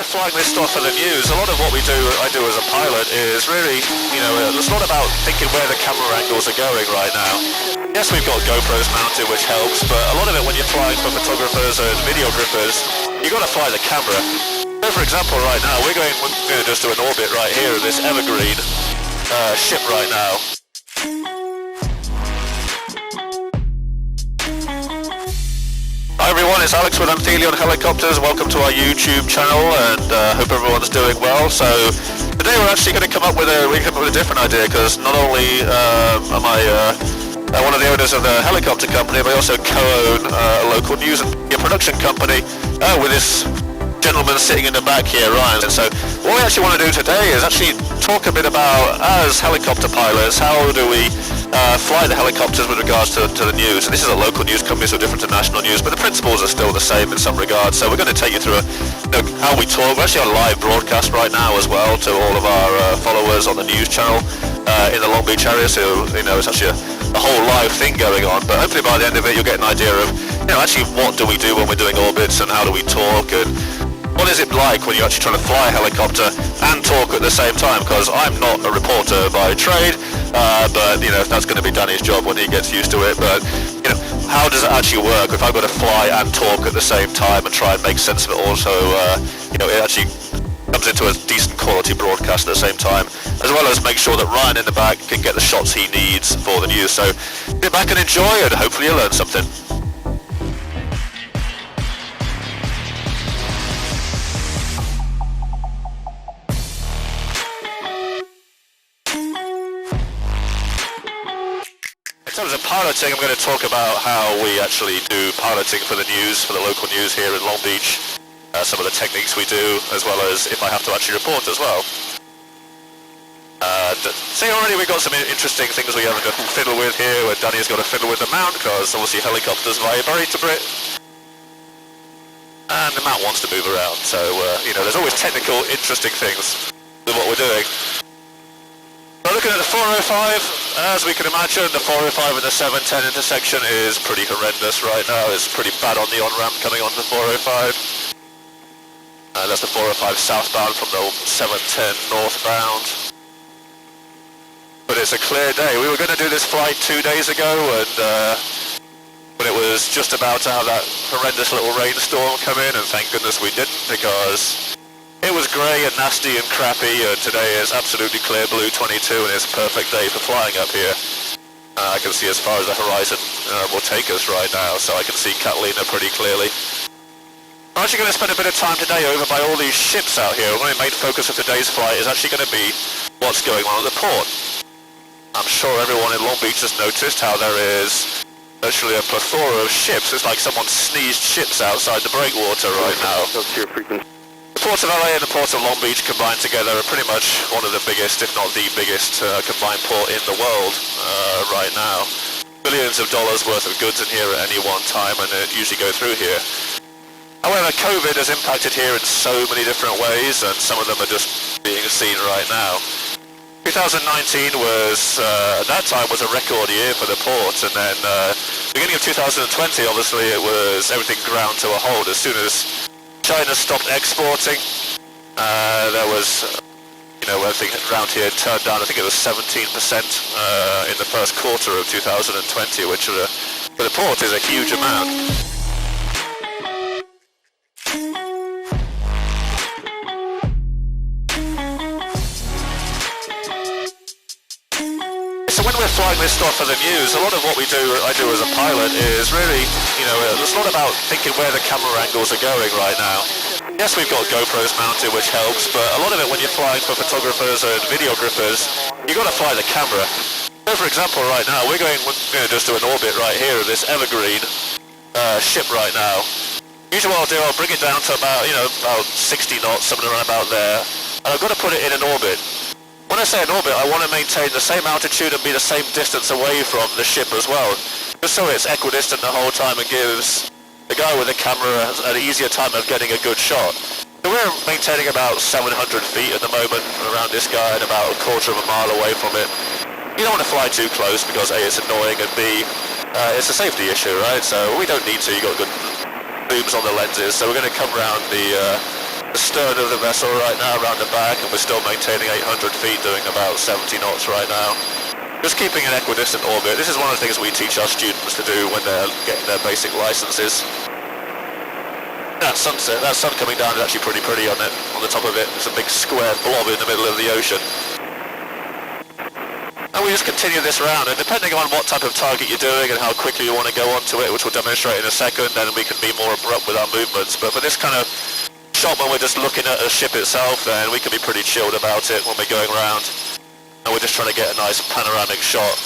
we're flying this stuff for the news, a lot of what I do as a pilot is really, it's not about thinking where the camera angles are going right now. Yes, we've got GoPros mounted, which helps, but a lot of it when you're flying for photographers and videographers, you've got to fly the camera. So for example, right now, we're going to just do an orbit right here of this evergreen ship right now. Hi everyone, it's Alex with Anthelion Helicopters. Welcome to our YouTube channel, and hope everyone's doing well. So today we're actually going to come up with a different idea, because not only am I one of the owners of the helicopter company, but I also co-own a local news and media production company with this gentleman sitting in the back here, Ryan. And so what we actually want to do today is actually talk a bit about, as helicopter pilots, how do we fly the helicopters with regards to the news. And this is a local news company, so different to national news, but the principles are still the same in some regards. So we're going to take you through how we talk. We're actually on live broadcast right now as well to all of our followers on the news channel in the Long Beach area, so it's actually a whole live thing going on. But hopefully by the end of it you'll get an idea of actually what do we do when we're doing orbits, and how do we talk, and what is it like when you're actually trying to fly a helicopter and talk at the same time? Because I'm not a reporter by trade, but that's going to be Danny's job when he gets used to it. But how does it actually work if I've got to fly and talk at the same time and try and make sense of it all? So it actually comes into a decent quality broadcast at the same time, as well as make sure that Ryan in the back can get the shots he needs for the news. So sit back and enjoy, and hopefully you'll learn something. In terms of piloting, I'm going to talk about how we actually do piloting for the news, for the local news here in Long Beach, some of the techniques we do, as well as if I have to actually report as well. See, already we've got some interesting things we haven't got to fiddle with here, where Danny's got to fiddle with the mount, because obviously helicopters vibrate a bit, and the mount wants to move around, so there's always technical, interesting things with what we're doing. So looking at the 405, as we can imagine, the 405 and the 710 intersection is pretty horrendous right now. It's pretty bad on the on-ramp coming onto the 405. That's the 405 southbound from the 710 northbound. But it's a clear day. We were going to do this flight 2 days ago, and when it was just about to have that horrendous little rainstorm come in, and thank goodness we didn't, because it was grey and nasty and crappy, and today is absolutely clear blue 22, and it's a perfect day for flying up here. I can see as far as the horizon will take us right now, so I can see Catalina pretty clearly. I'm actually going to spend a bit of time today over by all these ships out here. One of the main focus of today's flight is actually going to be what's going on at the port. I'm sure everyone in Long Beach has noticed how there is virtually a plethora of ships. It's like someone sneezed ships outside the breakwater right now. The Port of LA and the Port of Long Beach combined together are pretty much one of the biggest, if not the biggest, combined port in the world right now. Billions of dollars worth of goods in here at any one time, and it usually go through here. However, COVID has impacted here in so many different ways, and some of them are just being seen right now. 2019 was, at that time, was a record year for the port, and then beginning of 2020, obviously, it was everything ground to a halt. As soon as China stopped exporting, there was, everything around here turned down. I think it was 17% in the first quarter of 2020, which for the port is a huge amount. So when we're flying this stuff for the news, a lot of what I do as a pilot is really, it's not about thinking where the camera angles are going right now. Yes, we've got GoPros mounted, which helps, but a lot of it when you're flying for photographers and videographers, you've got to fly the camera. So for example, right now, we're going to just do an orbit right here of this evergreen ship right now. Usually what I'll do, I'll bring it down to about 60 knots, something around about there, and I've got to put it in an orbit. When I say an orbit, I want to maintain the same altitude and be the same distance away from the ship as well, just so it's equidistant the whole time and gives the guy with the camera an easier time of getting a good shot. So we're maintaining about 700 feet at the moment around this guy and about a quarter of a mile away from it. You don't want to fly too close because A, it's annoying, and B, it's a safety issue, right? So we don't need to. You've got good zooms on the lenses, so we're going to come around the the stern of the vessel right now around the back, and we're still maintaining 800 feet, doing about 70 knots right now. Just keeping an equidistant orbit. This is one of the things we teach our students to do when they're getting their basic licenses. That sunset, that sun coming down is actually pretty pretty on the top of it. It's a big square blob in the middle of the ocean. And we just continue this round, and depending on what type of target you're doing and how quickly you want to go onto it, which we'll demonstrate in a second, then we can be more abrupt with our movements. But for this kind of shot when we're just looking at the ship itself, then we can be pretty chilled about it when we're going around. And we're just trying to get a nice panoramic shot.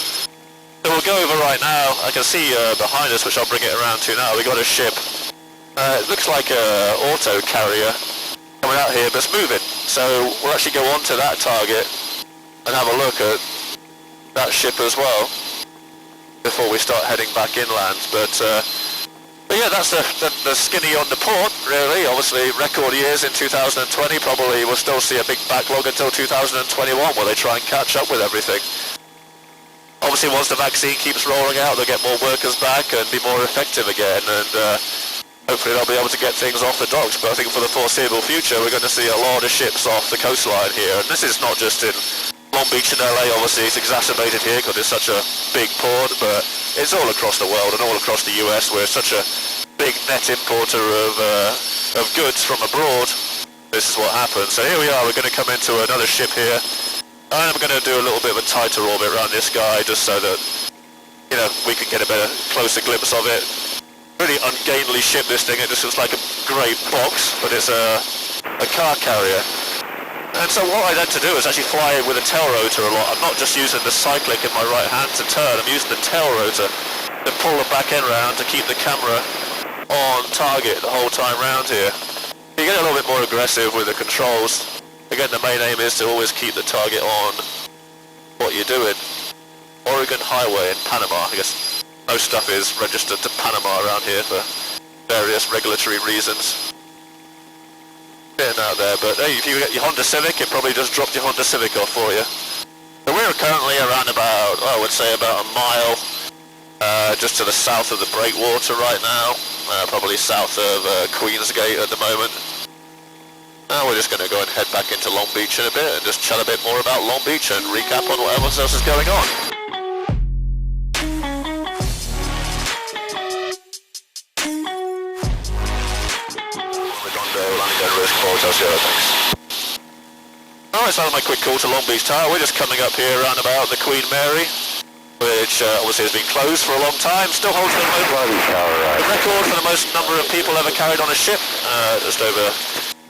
So we'll go over right now. I can see behind us, which I'll bring it around to now, we got a ship. It looks like an auto carrier coming out here, but it's moving. So we'll actually go onto that target and have a look at that ship as well before we start heading back inland. But yeah, that's the skinny on the port, really. Obviously, record years in 2020. Probably we'll still see a big backlog until 2021 where they try and catch up with everything. Obviously, once the vaccine keeps rolling out, they'll get more workers back and be more effective again, and hopefully they'll be able to get things off the docks. But I think for the foreseeable future, we're going to see a lot of ships off the coastline here. And this is not just in Long Beach and LA, obviously it's exacerbated here because it's such a big port, but it's all across the world and all across the US. We're such a big net importer of goods from abroad. This is what happens. So here we are, we're going to come into another ship here. And I'm going to do a little bit of a tighter orbit around this guy just so that, you know, we can get a better, closer glimpse of it. Really ungainly ship, this thing. It just looks like a grey box, but it's a car carrier. And so what I had to do is actually fly with a tail rotor a lot. I'm not just using the cyclic in my right hand to turn, I'm using the tail rotor to pull the back end round to keep the camera on target the whole time round here. You get a little bit more aggressive with the controls. Again, the main aim is to always keep the target on what you're doing. Oregon Highway in Panama. I guess most stuff is registered to Panama around here for various regulatory reasons. Out there, but hey, if you get your Honda Civic, it probably just dropped your Honda Civic off for you. So we're currently around about, I would say about a mile just to the south of the breakwater right now, probably south of Queensgate at the moment. Now we're just going to go and head back into Long Beach in a bit and just chat a bit more about Long Beach and recap on what else is going on. Alright, so that was my quick call to Long Beach Tower. We're just coming up here around about the Queen Mary, which obviously has been closed for a long time. Still holds the record for the most number of people ever carried on a ship. Just over,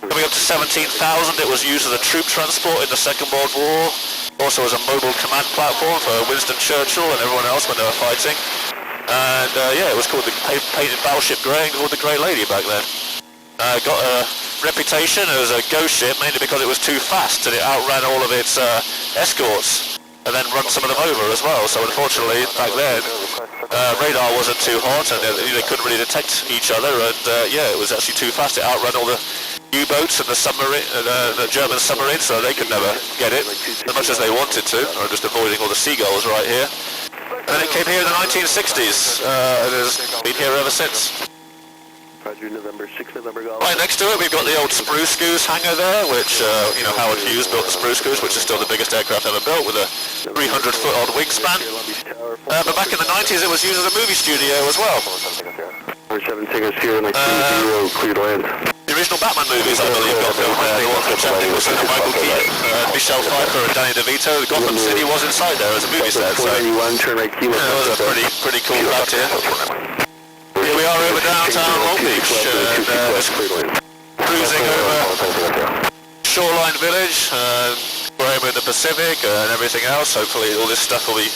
coming up to 17,000. It was used as a troop transport in the Second World War. Also as a mobile command platform for Winston Churchill and everyone else when they were fighting. And yeah, it was called the painted battleship grey and called the Grey Lady back then. Got a reputation as a ghost ship mainly because it was too fast and it outran all of its escorts and then run some of them over as well. So unfortunately back then radar wasn't too hot and they couldn't really detect each other, and yeah, it was actually too fast. It outran all the U-boats and the submarine, the German submarines, so they could never get it as much as they wanted to. Or just avoiding all the seagulls right here. And it came here in the 1960s and has been here ever since. Right next to it, we've got the old Spruce Goose hangar there, which, you know, Howard Hughes built the Spruce Goose, which is still the biggest aircraft ever built, with a 300-foot-odd wingspan. But back in the 90s, it was used as a movie studio as well. The original Batman movies, I believe, got filmed there. The one from Jack Nicholson and Michael Keaton, Michelle Pfeiffer and Danny DeVito. Gotham City was inside there as a movie set, so yeah, it was a pretty cool fact here. Here we are over downtown Long Beach, and cruising over Shoreline Village, Graham in the Pacific, and everything else. Hopefully all this stuff will be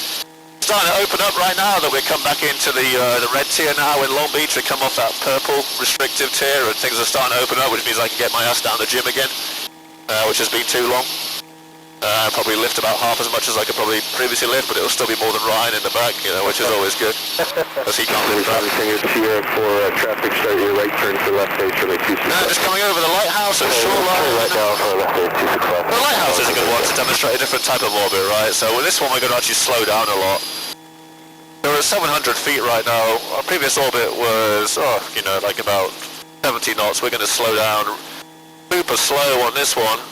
starting to open up right now that we've come back into the red tier now in Long Beach. We come off that purple restrictive tier and things are starting to open up, which means I can get my ass down the gym again, which has been too long. Probably lift about half as much as I could probably previously lift, but it'll still be more than Ryan in the back, you know, which is always good, because he can't lift that. For traffic, start your right turn to left base for like 265. Just coming over the lighthouse at Shoreline. Right now for left base 265. The lighthouse is a good one to demonstrate a different type of orbit, right? So with this one we're going to actually slow down a lot. We're at 700 feet right now. Our previous orbit was, you know, like about 70 knots. We're going to slow down. super slow on this one.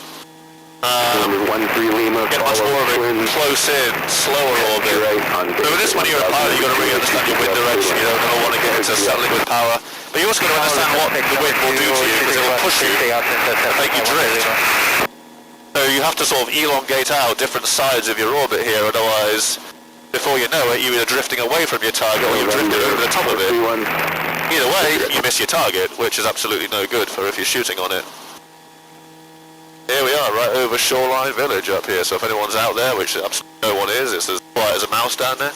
13 Lima, Get much more of a close in, slower orbit. So with this one, you're a pilot, you've got to really understand your wind direction. You don't want to get into settling with power. But you also got to understand what the wind will do to you, because it will push you and make you drift. So you have to sort of elongate out different sides of your orbit here, otherwise, before you know it, you're either drifting away from your target or you're drifting over the top of it. Either way, you miss your target, which is absolutely no good for if you're shooting on it. Here we are, right over Shoreline Village up here, so if anyone's out there, which absolutely no one is, it's as quiet as a mouse down there.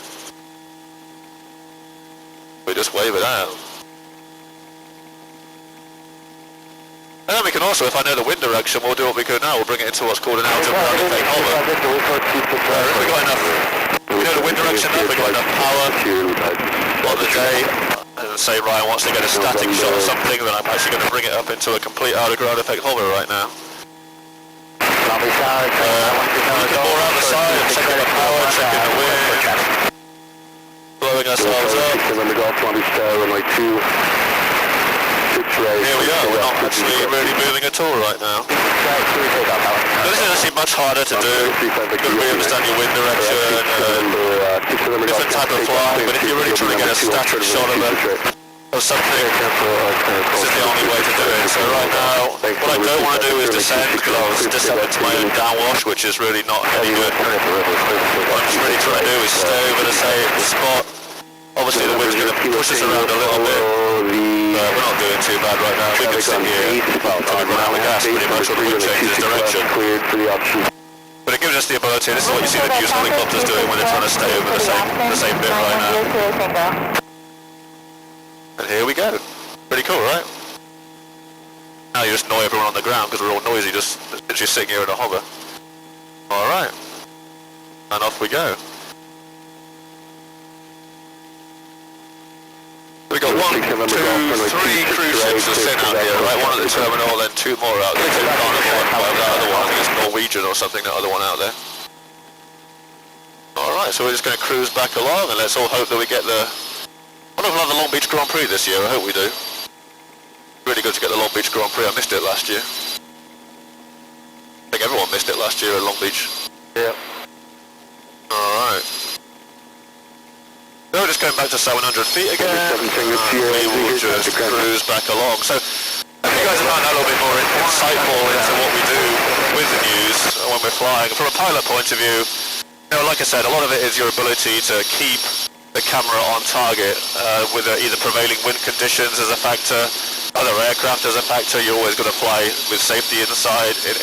We just wave it out. And then we can also, if I know the wind direction, we'll do what we could now, we'll bring it into what's called an outer ground effect hover. If we got enough, we know the wind direction, then we got enough power on the day, and say Ryan wants to get a static shot or something, then I'm actually going to bring it up into a complete outer ground effect hover right now. We can bore out the side, checking the power, checking the wind, blowing ourselves up. Here we are, we're not actually really moving at all right now. So this is actually much harder to do. You've got to really understand your wind direction, different type of flying, but if you're really trying to get a static shot of something, this is the only way to do it. So right now, what I don't want to do is descend, because I'll descend into my own downwash, which is really not any good. What I'm just really trying to do is stay over the same spot. Obviously the wind's going to push us around a little bit, but we're not doing too bad right now. We can sit here until we run out of gas pretty much, or the wind changes direction. But it gives us the ability, this is what you see the news helicopters doing when they're trying to stay over the same bit right now. And here we go. Pretty cool, right? Now you just annoy everyone on the ground because we're all noisy, just literally sitting here in a hover. Alright. And off we go. We got 1, 2, 3 cruise ships to send out here, right? One at the terminal, then 2 more out there. 2 Carnival and that other one, I think it's Norwegian or something, that other one out there. Alright, so we're just going to cruise back along and let's all hope that we get the... I wonder if we'll have the Long Beach Grand Prix this year, I hope we do. Really good to get the Long Beach Grand Prix, I missed it last year. I think everyone missed it last year at Long Beach. Yeah. Alright. So we're just going back to 700 feet again, we will just cruise back along. So, if you guys find that a little bit more insightful into what we do with the news when we're flying, from a pilot point of view, you know, like I said, a lot of it is your ability to keep the camera on target with either prevailing wind conditions as a factor, other aircraft as a factor. You always got to fly with safety inside in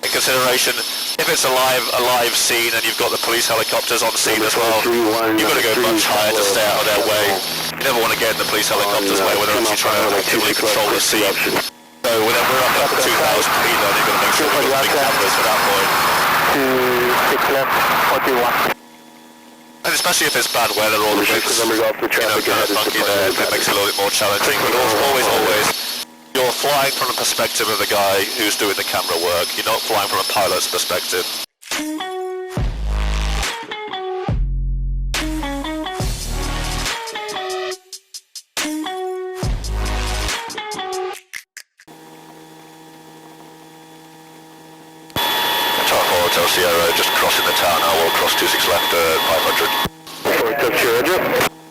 consideration. If it's a live scene and you've got the police helicopters on scene as well, you've got to go much higher to stay out of their way. You never want to get in the police helicopters' way when they're actually trying to actively control the scene. So we're up at 2,000 feet then, you've got to make sure we've got big cameras for that point. 6 left, 41. And especially if it's bad weather or the wind's, kind of funky there, it makes it a little bit more challenging. But always, you're flying from the perspective of the guy who's doing the camera work. You're not flying from a pilot's perspective. Hotel Sierra, just crossing the town now, we'll cross 26 left at 500. Hotel Sierra,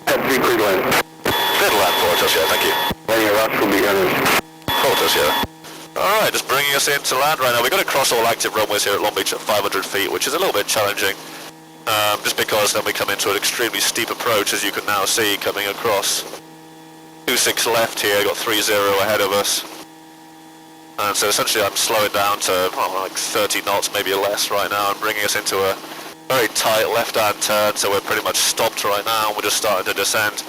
heavy clear land. Clear land for Hotel Sierra, thank you. Any routes will be gunners. Hotel Sierra. Alright, just bringing us into land right now. We've got to cross all active runways here at Long Beach at 500 feet, which is a little bit challenging. Just because then we come into an extremely steep approach, as you can now see, coming across. 26 left here, got 30 ahead of us. And so essentially I'm slowing down to like 30 knots, maybe less right now, and bringing us into a very tight left-hand turn, so we're pretty much stopped right now, and we're just starting to descend.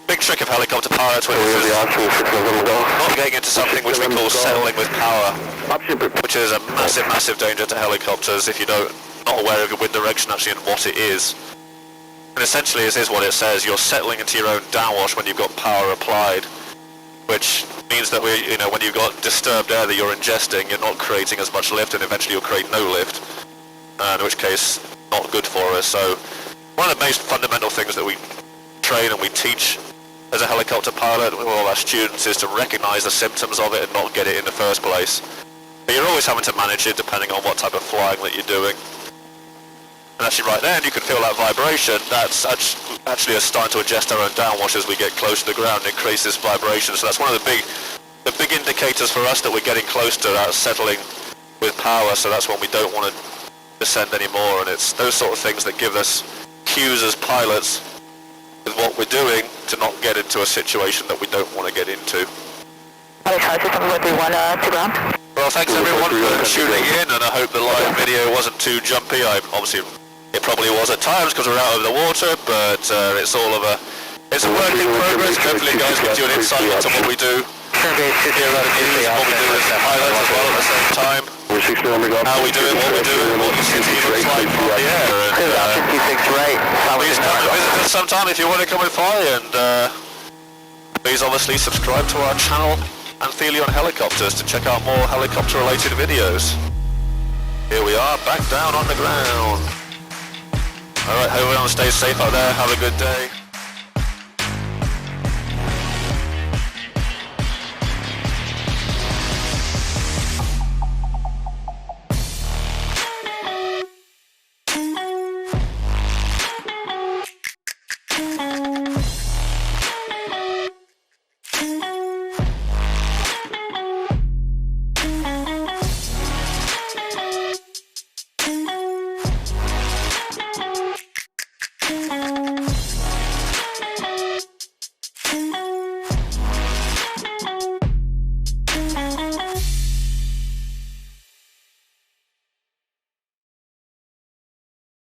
Big trick of helicopter pilots when not getting into something which we call settling with power, which is a massive, massive danger to helicopters if you don't not aware of your wind direction actually and what it is. And essentially this is what it says, you're settling into your own downwash when you've got power applied, which means that when you've got disturbed air that you're ingesting, you're not creating as much lift, and eventually you'll create no lift, in which case, not good for us. So, one of the most fundamental things that we train and we teach as a helicopter pilot with all our students is to recognize the symptoms of it and not get it in the first place. But you're always having to manage it depending on what type of flying that you're doing. And actually right then you can feel that vibration. That's actually us starting to adjust our own downwash as we get close to the ground and increase this vibration. So that's one of the big indicators for us that we're getting close to that settling with power. So that's when we don't want to descend anymore, and it's those sort of things that give us cues as pilots with what we're doing to not get into a situation that we don't want to get into. to ground. Well, thanks everyone for tuning in, and I hope the live video wasn't too jumpy. Obviously it probably was at times because we're out over the water, but it's it's a work in progress. Hopefully it guys gives you an insight into what we do here at the news, and what we do as the highlights as well at the same time. How we do it, what we're doing, what the city looks like from the air. And, please come and visit us sometime if you want to come and fly, and please obviously subscribe to our channel Anthelion Helicopters to check out more helicopter related videos. Here we are, back down on the ground. Alright, everyone stay safe out there, have a good day.